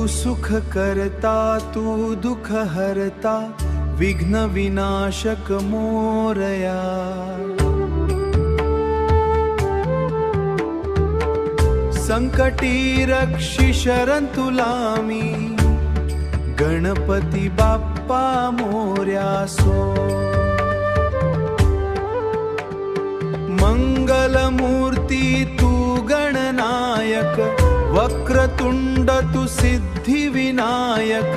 सुख करता तू दुख हरता विघ्न विनाशक मोरया। संकटी रक्षी शरण तुला मी गणपती बाप्पा मोरया सो। मंगल मूर्ती तू गणनायक वक्रतुंड तू सिद्धी विनायक।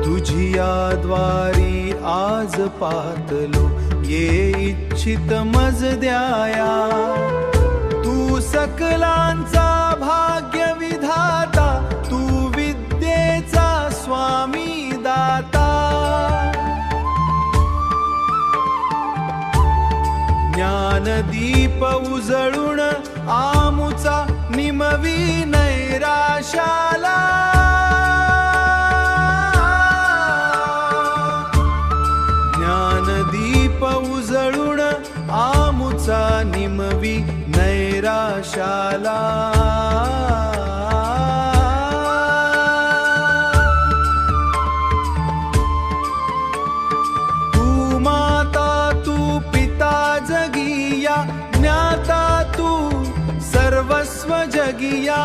तुझिया द्वारी आज पातलो ये इच्छित मज द्याया। तू सकलांचा भाग्य विधाता तू विद्येचा स्वामी दाता। ज्ञानदीप उजळून आमुचा निमवी नैराशाला। ज्ञानदीप उजळून आमुचा निमवी नैराशाला। तू माता तू पिता जगिया ज्ञाता तू सर्वस्व जगिया।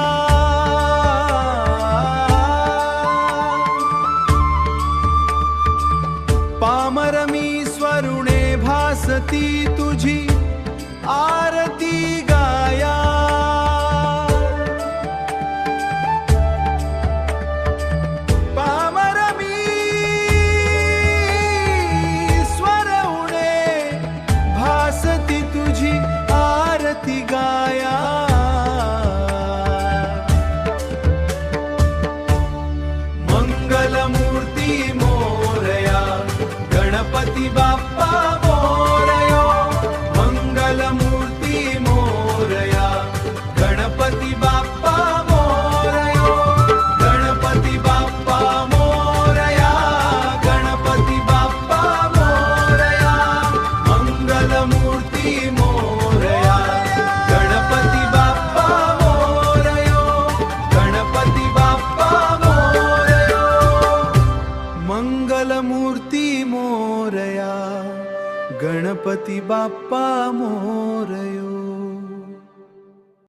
पामर मी स्वरुणे भासती तुझी आरती गाया। पामर मी स्वरुणे भासती तुझी आरती गाया। मंगल मूर्ती मोरया गणपती बाप्पा मोरया। मंगल मूर्ती मोरया गणपती बाप्पा मोरया। गणपती बाप्पा मोरया गणपती बाप्पा मोरया। मंगल मूर्ती मोरया गणपती बाप्पा मोरया। गणपती बाप्पा मोरया। मंगल मूर्ती मोरया गणपती बाप्पा मोरया।